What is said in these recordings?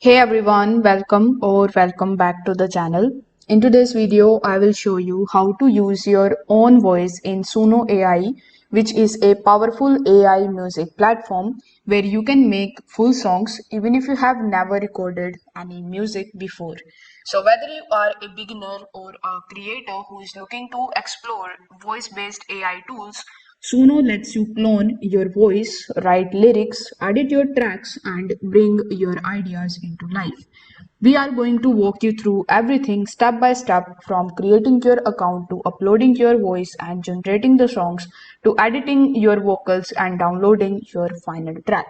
Hey everyone, welcome back to the channel. In today's video, I will show you how to use your own voice in Suno AI, which is a powerful AI music platform where you can make full songs even if you have never recorded any music before. So whether you are a beginner or a creator who is looking to explore voice-based AI tools, Suno lets you clone your voice, write lyrics, edit your tracks, and bring your ideas into life. We are going to walk you through everything step by step from creating your account to uploading your voice and generating the songs to editing your vocals and downloading your final track.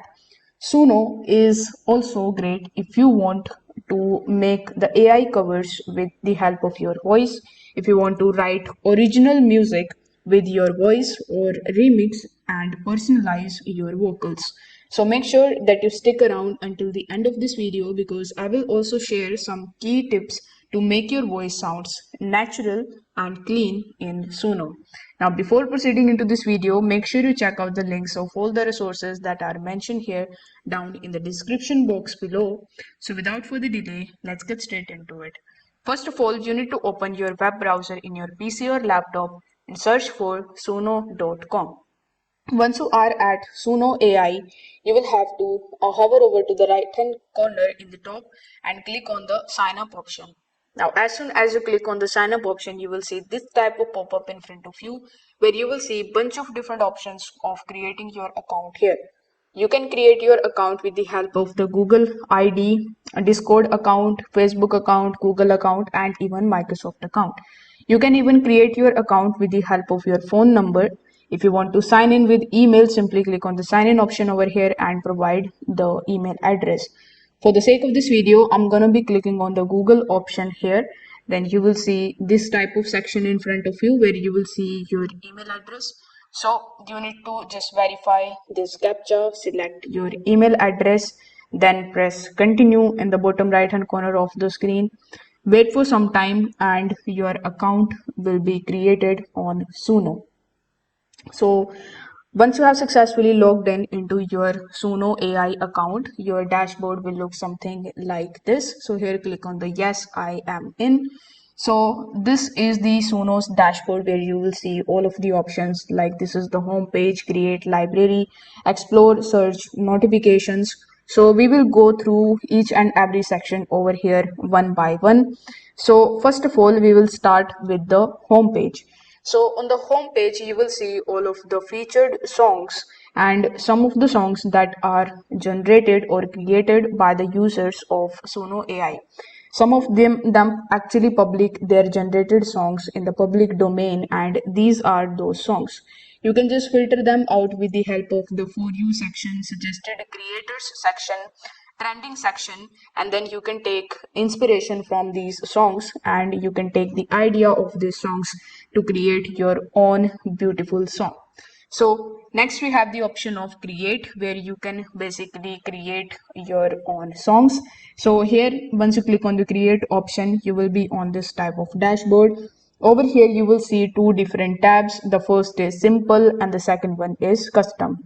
Suno is also great if you want to make the AI covers with the help of your voice, if you want to write original music with your voice or remix and personalize your vocals. So make sure that you stick around until the end of this video because I will also share some key tips to make your voice sounds natural and clean in Suno. Now before proceeding into this video, make sure you check out the links of all the resources that are mentioned here down in the description box below. So without further delay, let's get straight into it. First of all, you need to open your web browser in your PC or laptop and search for suno.com. Once you are at Suno AI, you will have to hover over to the right hand corner in the top and click on the sign up option. Now, as soon as you click on the sign up option, you will see this type of pop up in front of you where you will see a bunch of different options of creating your account here. You can create your account with the help of the Google ID, a Discord account, Facebook account, Google account, and even Microsoft account. You can even create your account with the help of your phone number. If you want to sign in with email, simply click on the sign in option over here and provide the email address. For the sake of this video, I'm going to be clicking on the Google option here. Then you will see this type of section in front of you where you will see your email address. So you need to just verify this captcha, select your email address, then press continue in the bottom right hand corner of the screen. Wait for some time and your account will be created on Suno. So once you have successfully logged in into your Suno AI account, your dashboard will look something like this. So here click on the yes, I am in. So this is the Suno's dashboard where you will see all of the options like this is the home page, create library, explore, search, notifications. So we will go through each and every section over here one by one. So first of all, we will start with the home page. So on the home page, you will see all of the featured songs and some of the songs that are generated or created by the users of Suno AI. Some of them actually public their generated songs in the public domain, and these are those songs. You can just filter them out with the help of the For You section, suggested creators section, trending section, and then you can take inspiration from these songs and you can take the idea of these songs to create your own beautiful song. So next we have the option of create where you can basically create your own songs. So here once you click on the create option, you will be on this type of dashboard. Over here you will see two different tabs. The first is simple and the second one is custom.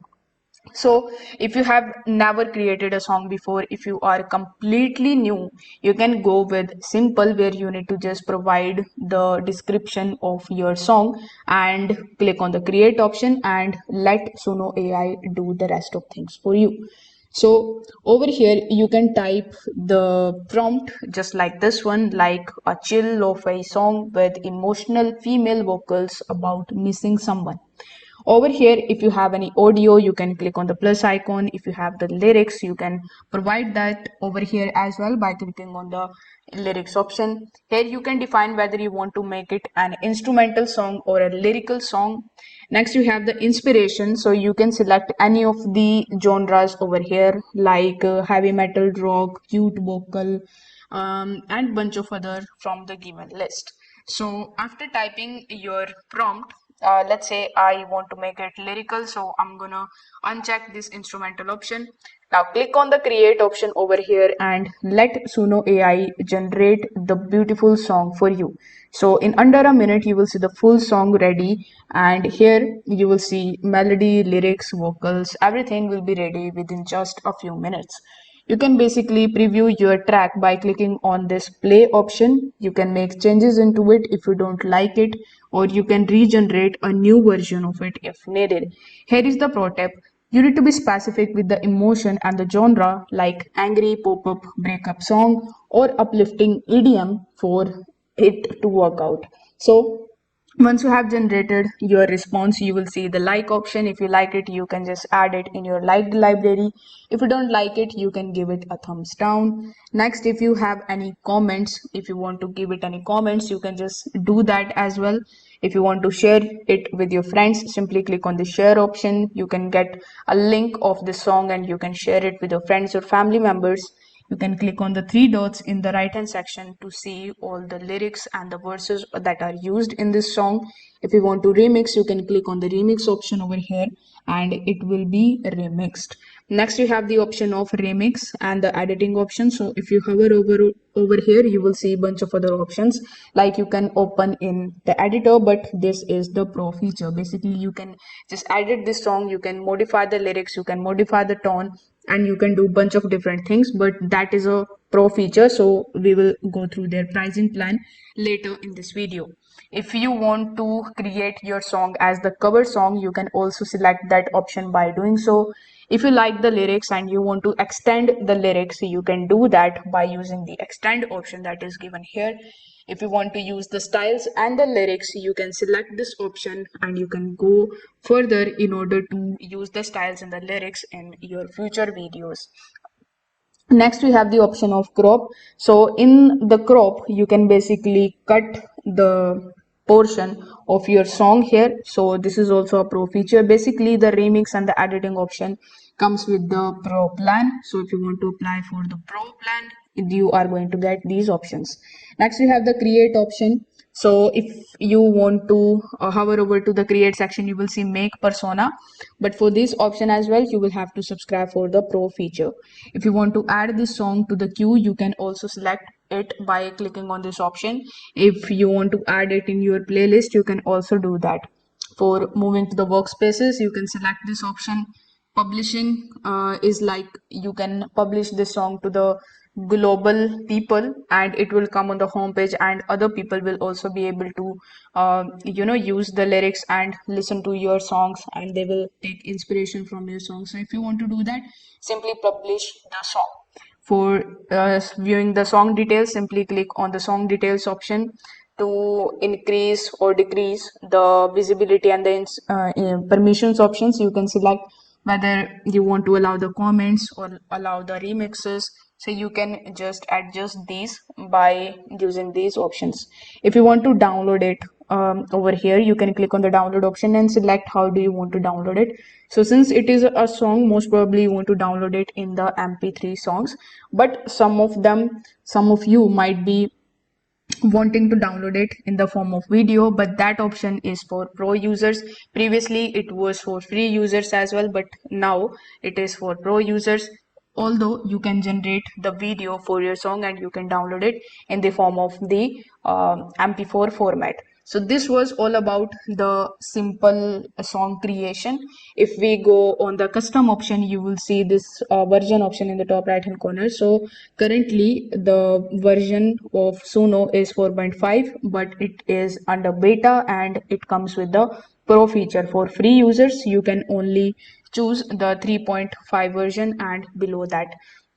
So if you have never created a song before, if you are completely new, you can go with simple where you need to just provide the description of your song and click on the create option and let Suno AI do the rest of things for you. So over here you can type the prompt just like this one, like a chill lo-fi song with emotional female vocals about missing someone. Over here, if you have any audio, you can click on the plus icon. If you have the lyrics, you can provide that over here as well by clicking on the lyrics option. Here you can define whether you want to make it an instrumental song or a lyrical song. Next, you have the inspiration. So you can select any of the genres over here like heavy metal, rock, cute vocal, and bunch of other from the given list. So after typing your prompt, let's say I want to make it lyrical, so I'm gonna uncheck this instrumental option. Now click on the create option over here and let Suno AI generate the beautiful song for you. So in under a minute you will see the full song ready, and here you will see melody, lyrics, vocals, everything will be ready within just a few minutes. You can basically preview your track by clicking on this play option. You can make changes into it if you don't like it, or you can regenerate a new version of it if needed. Here is the pro tip. You need to be specific with the emotion and the genre, like angry pop-up breakup song or uplifting EDM for it to work out. So once you have generated your response, you will see the like option. If you like it, you can just add it in your liked library. If you don't like it, you can give it a thumbs down. Next, if you have any comments, if you want to give it any comments, you can just do that as well. If you want to share it with your friends, simply click on the share option. You can get a link of the song and you can share it with your friends or family members. You can click on the three dots in the right hand section to see all the lyrics and the verses that are used in this song. If you want to remix, you can click on the remix option over here and it will be remixed. Next, you have the option of remix and the editing option. So if you hover over here, you will see a bunch of other options, like you can open in the editor, but this is the pro feature. Basically, you can just edit this song, you can modify the lyrics, you can modify the tone, and you can do bunch of different things, but that is a pro feature, so we will go through their pricing plan later in this video. If you want to create your song as the cover song, you can also select that option by doing so. If you like the lyrics and you want to extend the lyrics, you can do that by using the extend option that is given here. If you want to use the styles and the lyrics, you can select this option and you can go further in order to use the styles and the lyrics in your future videos. Next, we have the option of crop. So in the crop, you can basically cut the portion of your song here. So this is also a pro feature. Basically, the remix and the editing option comes with the pro plan. So if you want to apply for the pro plan, you are going to get these options. Next, we have the create option. So if you want to hover over to the create section, you will see make persona, but for this option as well, you will have to subscribe for the pro feature. If you want to add this song to the queue, you can also select it by clicking on this option. If you want to add it in your playlist, you can also do that. For moving to the workspaces, you can select this option. Publishing is like you can publish this song to the global people and it will come on the homepage, and other people will also be able to use the lyrics and listen to your songs, and they will take inspiration from your song. So if you want to do that, simply publish the song. For viewing the song details, simply click on the song details option. To increase or decrease the visibility and the permissions options, you can select whether you want to allow the comments or allow the remixes. So you can just adjust these by using these options. If you want to download it, over here you can click on the download option and select how do you want to download it. So since it is a song, most probably you want to download it in the mp3 songs, but some of you might be wanting to download it in the form of video, but that option is for pro users. Previously it was for free users as well, but now it is for pro users. Although you can generate the video for your song and you can download it in the form of the mp4 format. So this was all about the simple song creation. If we go on the custom option, you will see this version option in the top right hand corner. So currently the version of Suno is 4.5, but it is under beta and it comes with the pro feature. For free users, you can only choose the 3.5 version and below that.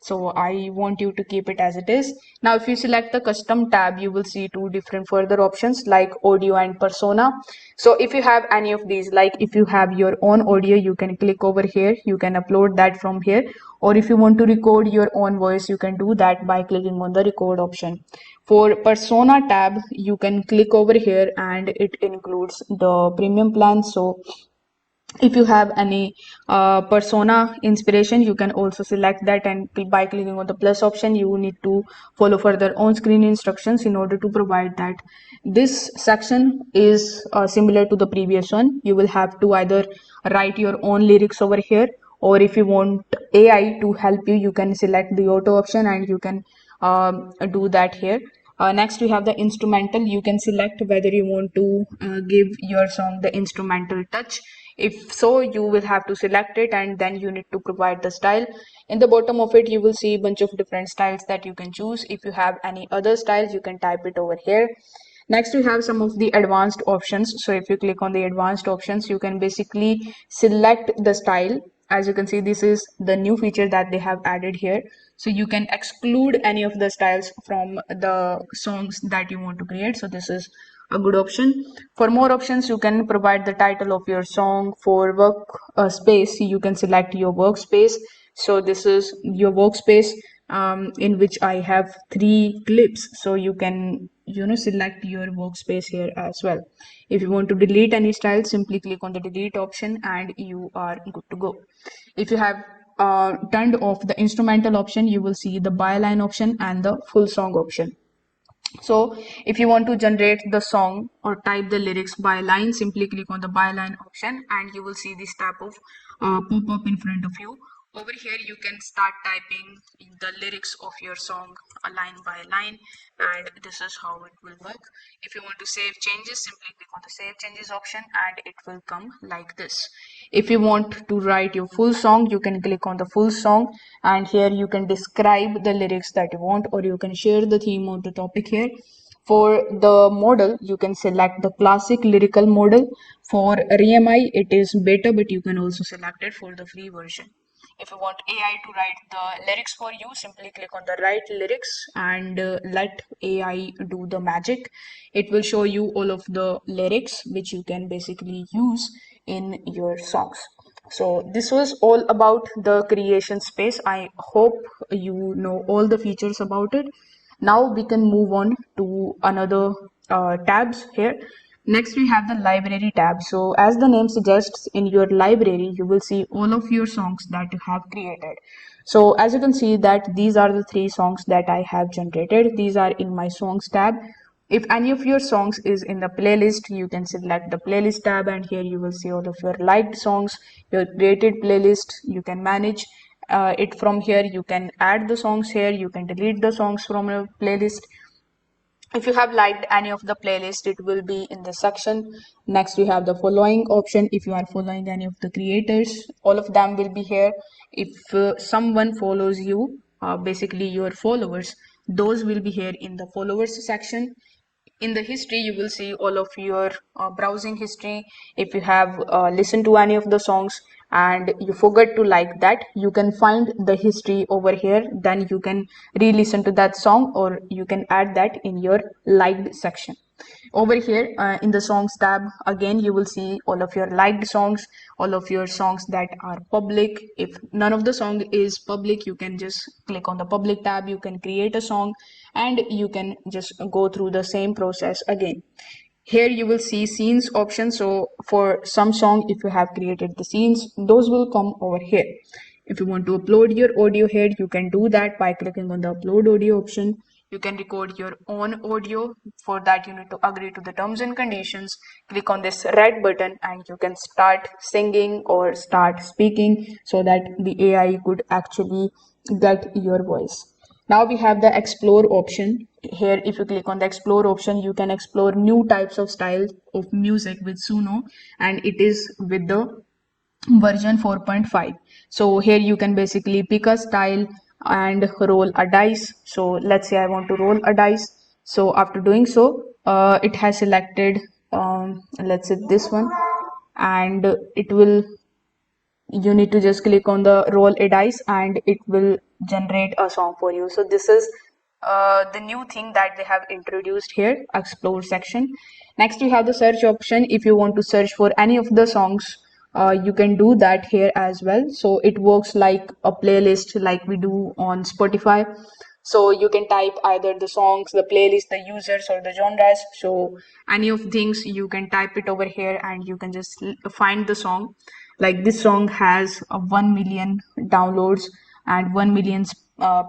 So I want you to keep it as it is. Now if you select the custom tab, you will see two different further options like audio and persona. So if you have any of these, like if you have your own audio, you can click over here, you can upload that from here, or if you want to record your own voice, you can do that by clicking on the record option. For persona tab, you can click over here and it includes the premium plan. So if you have any persona inspiration, you can also select that, and by clicking on the plus option, you need to follow further on screen instructions in order to provide that. This section is similar to the previous one. You will have to either write your own lyrics over here, or if you want AI to help you, you can select the auto option and you can do that here. Next, we have the instrumental. You can select whether you want to give your song the instrumental touch If so, you will have to select it and then you need to provide the style. In the bottom of it, you will see a bunch of different styles that you can choose. If you have any other styles, you can type it over here. Next, we have some of the advanced options. So if you click on the advanced options, you can basically select the style. As you can see, this is the new feature that they have added here. So you can exclude any of the styles from the songs that you want to create. So this is a good option. For more options, you can provide the title of your song. For work space, you can select your workspace. So this is your workspace, in which I have 3 clips. So you can select your workspace here as well. If you want to delete any style, simply click on the delete option and you are good to go. If you have turned off the instrumental option, you will see the byline option and the full song option. So if you want to generate the song or type the lyrics by line, simply click on the byline option and you will see this tab of pop up in front of you. Over here, you can start typing the lyrics of your song line by line, and this is how it will work. If you want to save changes, simply click on the save changes option and it will come like this. If you want to write your full song, you can click on the full song and here you can describe the lyrics that you want, or you can share the theme of the topic here. For the model, you can select the classic lyrical model. For RMI, it is beta, but you can also select it for the free version. If you want AI to write the lyrics for you, simply click on the write lyrics and let AI do the magic. It will show you all of the lyrics which you can basically use in your songs. So this was all about the creation space. I hope you know all the features about it. Now we can move on to another tabs here. Next, we have the library tab. So as the name suggests, in your library, you will see all of your songs that you have created. So as you can see that these are the 3 songs that I have generated. These are in my songs tab. If any of your songs is in the playlist, you can select the playlist tab and here you will see all of your liked songs, your created playlist. You can manage it from here. You can add the songs here. You can delete the songs from your playlist. If you have liked any of the playlist, it will be in the section. Next, we have the following option. If you are following any of the creators, all of them will be here. If someone follows you, basically your followers, those will be here in the followers section. In the history, you will see all of your browsing history. If you have listened to any of the songs and you forget to like that, you can find the history over here. Then you can re-listen to that song or you can add that in your liked section. Over here in the songs tab, again you will see all of your liked songs, all of your songs that are public. If none of the song is public, you can just click on the public tab. You can create a song and you can just go through the same process again. Here you will see scenes option. So for some song, if you have created the scenes, those will come over here. If you want to upload your audio here, you can do that by clicking on the upload audio option. You can record your own audio. For that, you need to agree to the terms and conditions. Click on this red button and you can start singing or start speaking so that the AI could actually get your voice. Now we have the explore option. Here, if you click on the explore option, you can explore new types of styles of music with Suno, and it is with the version 4.5. So here you can basically pick a style and roll a dice. So let's say I want to roll a dice. So after doing so, it has selected, let's say this one, and it will, you need to just click on the roll a dice and it will generate a song for you. So this is the new thing that they have introduced here, explore section. Next, you have the search option. If you want to search for any of the songs, you can do that here as well. So it works like a playlist like we do on Spotify. So you can type either the songs, the playlist, the users, or the genres. So any of things you can type it over here and you can just find the song. Like this song has 1 million downloads and 1 million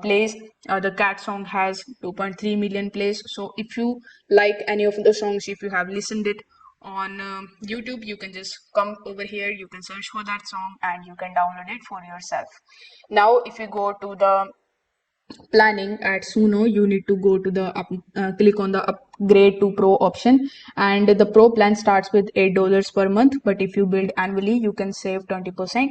plays. The cat song has 2.3 million plays. So if you like any of the songs, if you have listened it on YouTube, you can just come over here, you can search for that song and you can download it for yourself. Now if you go to the planning at Suno, you need to go to the click on the upgrade to pro option, and the pro plan starts with $8 per month, but if you build annually you can save 20%.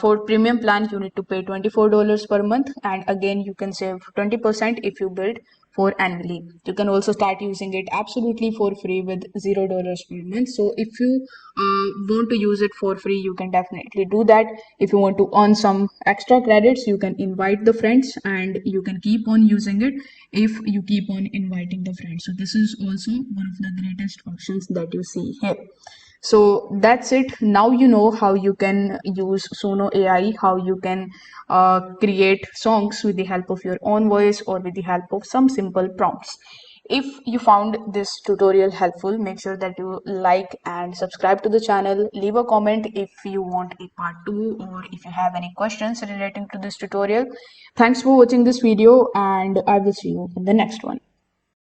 For premium plan you need to pay $24 per month, and again you can save 20% if you build for annually. You can also start using it absolutely for free with $0 per month. So if you want to use it for free, you can definitely do that. If you want to earn some extra credits, you can invite the friends, and you can keep on using it if you keep on inviting the friends. So this is also one of the greatest options that you see here. So that's it. Now you know how you can use Suno AI, how you can create songs with the help of your own voice or with the help of some simple prompts. If you found this tutorial helpful, make sure that you like and subscribe to the channel. Leave a comment if you want a part 2 or if you have any questions relating to this tutorial. Thanks for watching this video, and I will see you in the next one.